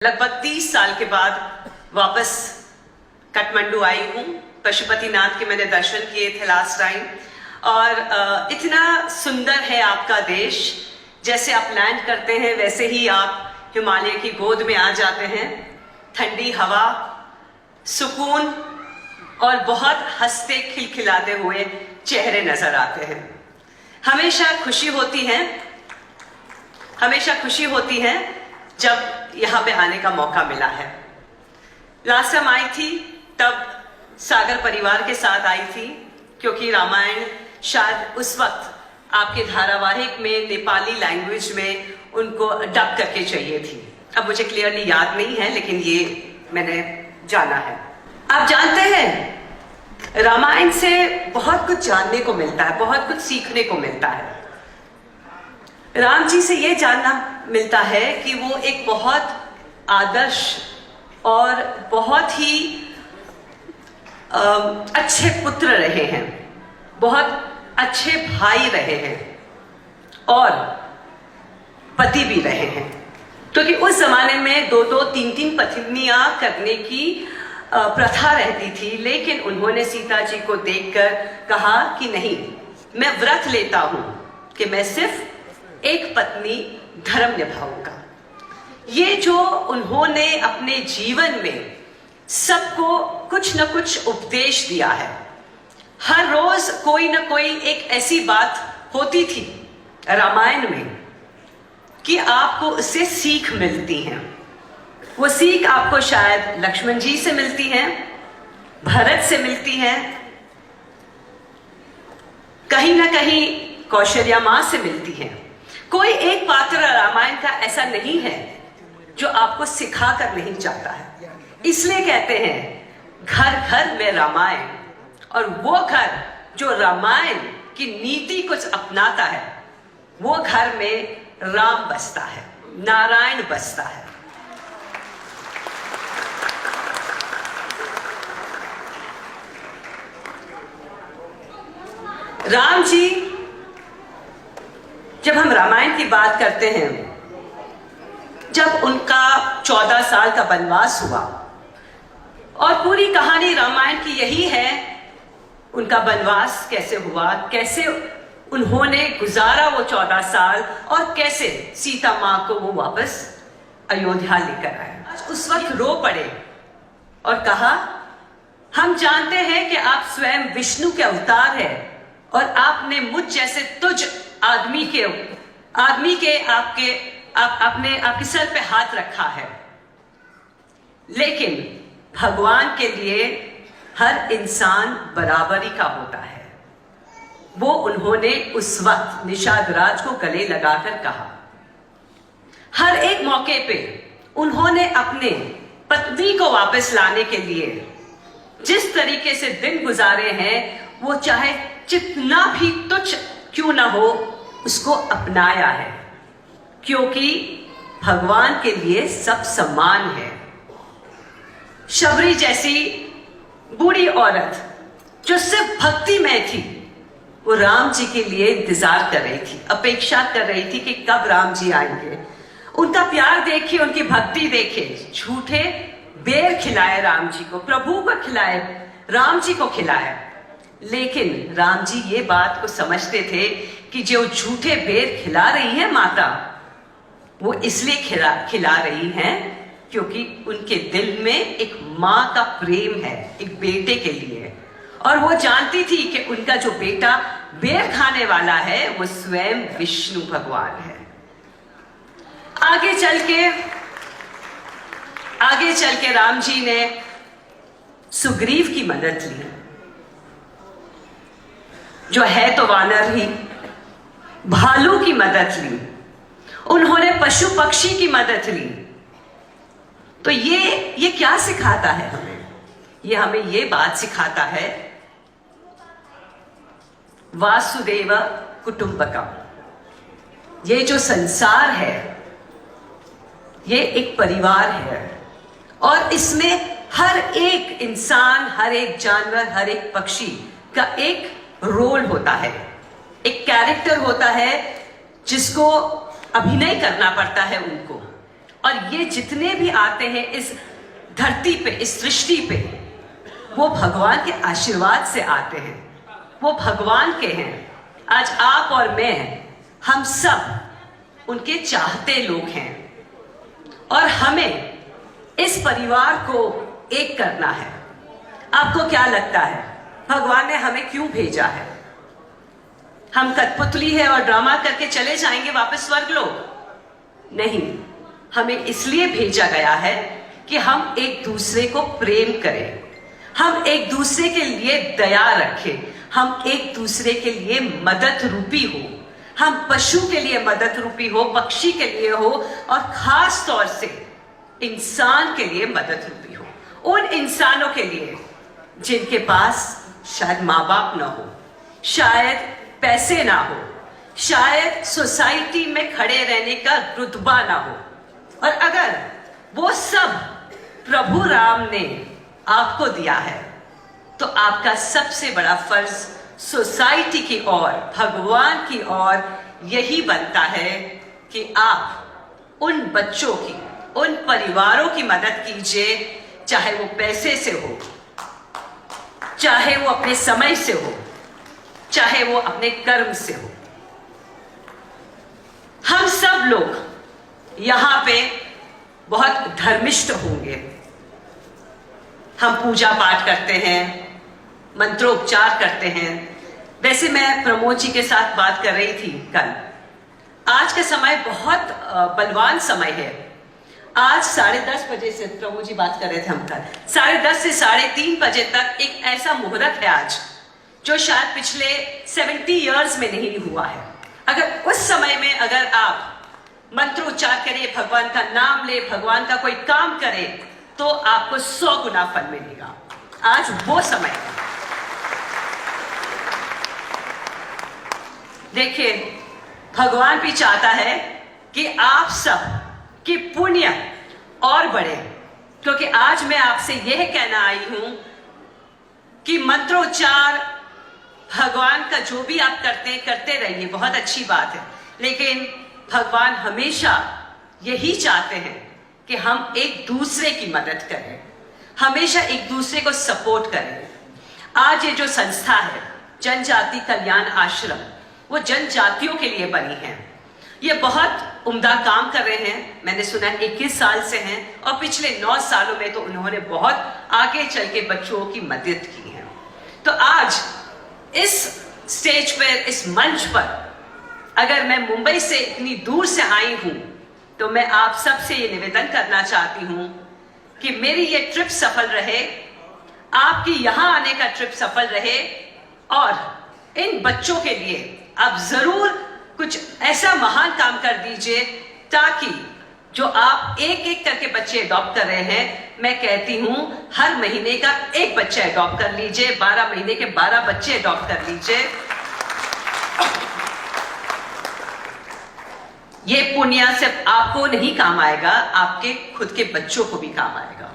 लगभग 30 साल के बाद वापस काठमांडू आई हूँ। पशुपतिनाथ के मैंने दर्शन किए थे लास्ट टाइम, और इतना सुंदर है आपका देश। जैसे आप लैंड करते हैं वैसे ही आप हिमालय की गोद में आ जाते हैं। ठंडी हवा, सुकून और बहुत हंसते खिलखिलाते हुए चेहरे नजर आते हैं। हमेशा खुशी होती है जब यहाँ पे आने का मौका मिला है। लास्ट टाइम आई थी तब सागर परिवार के साथ आई थी, क्योंकि रामायण शायद उस वक्त आपके धारावाहिक में नेपाली लैंग्वेज में उनको डब करके चाहिए थी। अब मुझे क्लियरली याद नहीं है, लेकिन ये मैंने जाना है। आप जानते हैं रामायण से बहुत कुछ जानने को मिलता है, बहुत कुछ सीखने को मिलता है। राम जी से ये जानना मिलता है कि वो एक बहुत आदर्श और बहुत ही अच्छे पुत्र रहे हैं, बहुत अच्छे भाई रहे हैं और पति भी रहे हैं। क्योंकि उस जमाने में 2-2, 3-3 पत्नियां करने की प्रथा रहती थी, लेकिन उन्होंने सीता जी को देखकर कहा कि नहीं, मैं व्रत लेता हूं कि मैं सिर्फ एक पत्नी धर्म निभाऊंगा। ये जो उन्होंने अपने जीवन में सबको कुछ न कुछ उपदेश दिया है। हर रोज कोई न कोई एक ऐसी बात होती थी रामायण में कि आपको उससे सीख मिलती है। वो सीख आपको शायद लक्ष्मण जी से मिलती है, भरत से मिलती है, कहीं ना कहीं कौशल्या मां से मिलती है। कोई एक पात्र रामायण का ऐसा नहीं है जो आपको सिखा कर नहीं जाता है। इसलिए कहते हैं घर घर में रामायण, और वो घर जो रामायण की नीति कुछ अपनाता है वो घर में राम बसता है, नारायण बसता है। राम जी, जब हम रामायण की बात करते हैं, जब उनका 14 साल का वनवास हुआ, और पूरी कहानी रामायण की यही है, उनका वनवास कैसे हुआ, कैसे उन्होंने गुजारा वो 14 साल, और कैसे सीता मां को वो वापस अयोध्या लेकर आए। उस वक्त रो पड़े और कहा, हम जानते हैं कि आप स्वयं विष्णु के अवतार हैं और आपने मुझ जैसे तुझ आदमी के आपके सर पे हाथ रखा है, लेकिन भगवान के लिए हर इंसान बराबरी का होता है। वो उन्होंने उस वक्त निषाद राज को गले लगाकर कहा। हर एक मौके पे उन्होंने अपने पत्नी को वापस लाने के लिए जिस तरीके से दिन गुजारे हैं, वो चाहे जितना भी तुच्छ क्यों ना हो उसको अपनाया है, क्योंकि भगवान के लिए सब समान है। शबरी जैसी बूढ़ी औरत जो सिर्फ भक्ति में थी, वो राम जी के लिए इंतजार कर रही थी, अपेक्षा कर रही थी कि कब राम जी आएंगे। उनका प्यार देखिए, उनकी भक्ति देखिए। झूठे बेर खिलाए राम जी को, प्रभु को खिलाए, राम जी को खिलाए। लेकिन राम जी ये बात को समझते थे कि जो झूठे बेर खिला रही है माता, वो इसलिए खिला रही हैं क्योंकि उनके दिल में एक माँ का प्रेम है, एक बेटे के लिए। और वो जानती थी कि उनका जो बेटा बेर खाने वाला है वो स्वयं विष्णु भगवान है। आगे चल के राम जी ने सुग्रीव की मदद ली, जो है तो वानर ही। भालू की मदद ली, उन्होंने पशु पक्षी की मदद ली। तो ये क्या सिखाता है हमें? ये हमें ये बात सिखाता है, वासुदेव कुटुंबकम। ये जो संसार है ये एक परिवार है, और इसमें हर एक इंसान, हर एक जानवर, हर एक पक्षी का एक रोल होता है, एक कैरेक्टर होता है जिसको अभिनय करना पड़ता है उनको। और ये जितने भी आते हैं इस धरती पे, इस सृष्टि पे, वो भगवान के आशीर्वाद से आते हैं, वो भगवान के हैं। आज आप और मैं, हम सब उनके चाहते लोग हैं और हमें इस परिवार को एक करना है। आपको क्या लगता है भगवान ने हमें क्यों भेजा है? हम कठपुतली है और ड्रामा करके चले जाएंगे वापस स्वर्गलोक? नहीं, हमें इसलिए भेजा गया है कि हम एक दूसरे को प्रेम करें, हम एक दूसरे के लिए दया रखें, हम एक दूसरे के लिए मदद रूपी हो, हम पशु के लिए मदद रूपी हो, पक्षी के लिए हो और खास तौर से इंसान के लिए मदद रूपी हो। उन इंसानों के लिए जिनके पास शायद माँ बाप ना हो, शायद पैसे ना हो, शायद सोसाइटी में खड़े रहने का रुतबा ना हो, और अगर वो सब प्रभु राम ने आपको दिया है तो आपका सबसे बड़ा फर्ज सोसाइटी की ओर, भगवान की ओर यही बनता है कि आप उन बच्चों की, उन परिवारों की मदद कीजिए, चाहे वो पैसे से हो, चाहे वो अपने समय से हो, चाहे वो अपने कर्म से हो। हम सब लोग यहां पे बहुत धर्मिष्ठ होंगे, हम पूजा पाठ करते हैं, मंत्रोपचार करते हैं। वैसे मैं प्रमोद जी के साथ बात कर रही थी कल, आज का समय बहुत बलवान समय है। आज 10:30 बजे से, प्रभु जी बात कर रहे थे हम कल, 10:30 से 3:30 बजे तक एक ऐसा मुहूर्त है आज जो शायद पिछले 70 इयर्स में नहीं हुआ है। अगर उस समय में अगर आप मंत्रोच्चार करें, भगवान का नाम ले, भगवान का कोई काम करें, तो आपको 100 गुना फल मिलेगा। आज वो समय है। देखिए, भगवान भी चाहता है कि आप सब की पुण्य और बढ़े, क्योंकि आज मैं आपसे यह कहना आई हूं कि मंत्रोच्चार भगवान का जो भी आप करते रहिए, बहुत अच्छी बात है, लेकिन भगवान हमेशा यही चाहते हैं कि हम एक दूसरे की मदद करें, हमेशा एक दूसरे को सपोर्ट करें। आज ये जो संस्था है जनजाति कल्याण आश्रम, वो जनजातियों के लिए बनी है। ये बहुत उम्दा काम कर रहे हैं, मैंने सुना 21 साल से हैं, और पिछले 9 सालों में तो उन्होंने बहुत आगे चल के बच्चों की मदद की है। तो आज इस स्टेज पर, इस मंच पर, अगर मैं मुंबई से इतनी दूर से आई हूं, तो मैं आप सबसे ये निवेदन करना चाहती हूं कि मेरी ये ट्रिप सफल रहे, आपकी यहां आने का ट्रिप सफल रहे, और इन बच्चों के लिए आप जरूर कुछ ऐसा महान काम कर दीजिए ताकि जो आप एक एक करके बच्चे अडॉप्ट कर रहे हैं, मैं कहती हूं हर महीने का एक बच्चा अडॉप्ट कर लीजिए, 12 महीने के 12 बच्चे अडॉप्ट कर लीजिए। ये पुण्य सिर्फ आपको नहीं काम आएगा, आपके खुद के बच्चों को भी काम आएगा।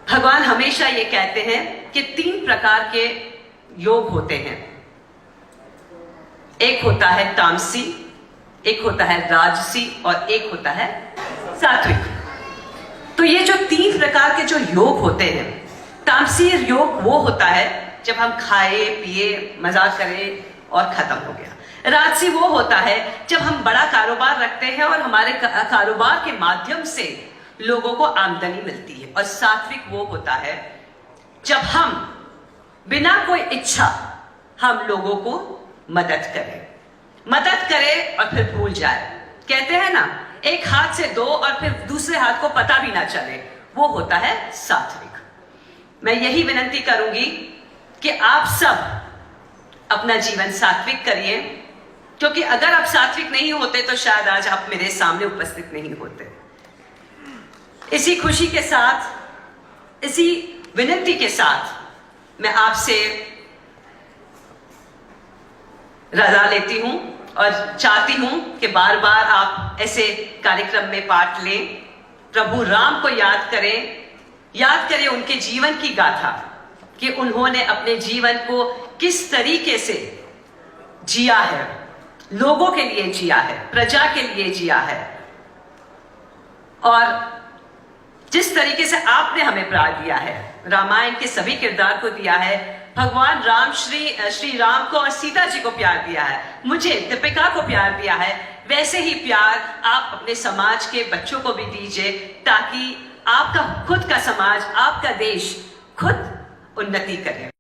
भगवान हमेशा ये कहते हैं कि 3 प्रकार के योग होते हैं, एक होता है तामसी, एक होता है राजसी और एक होता है सात्विक। तो ये जो 3 प्रकार के जो योग होते हैं, तामसी योग वो होता है जब हम खाए पिए मजाक करें और खत्म हो गया। राजसी वो होता है जब हम बड़ा कारोबार रखते हैं और हमारे कारोबार के माध्यम से लोगों को आमदनी मिलती है। और सात्विक वो होता है जब हम बिना कोई इच्छा हम लोगों को मदद करें और फिर भूल जाए। कहते हैं ना, एक हाथ से दो और फिर दूसरे हाथ को पता भी ना चले, वो होता है सात्विक। मैं यही विनती करूंगी कि आप सब अपना जीवन सात्विक करिए, क्योंकि अगर आप सात्विक नहीं होते तो शायद आज आप मेरे सामने उपस्थित नहीं होते। इसी खुशी के साथ, इसी विनती के साथ मैं आपसे रजा लेती हूं और चाहती हूं कि बार बार आप ऐसे कार्यक्रम में पार्ट लें, प्रभु राम को याद करें उनके जीवन की गाथा, कि उन्होंने अपने जीवन को किस तरीके से जिया है, लोगों के लिए जिया है, प्रजा के लिए जिया है, और जिस तरीके से आपने हमें प्यार दिया है, रामायण के सभी किरदार को दिया है, भगवान राम श्री राम को और सीता जी को प्यार दिया है, मुझे दीपिका को प्यार दिया है, वैसे ही प्यार आप अपने समाज के बच्चों को भी दीजिए, ताकि आपका खुद का समाज, आपका देश खुद उन्नति करे।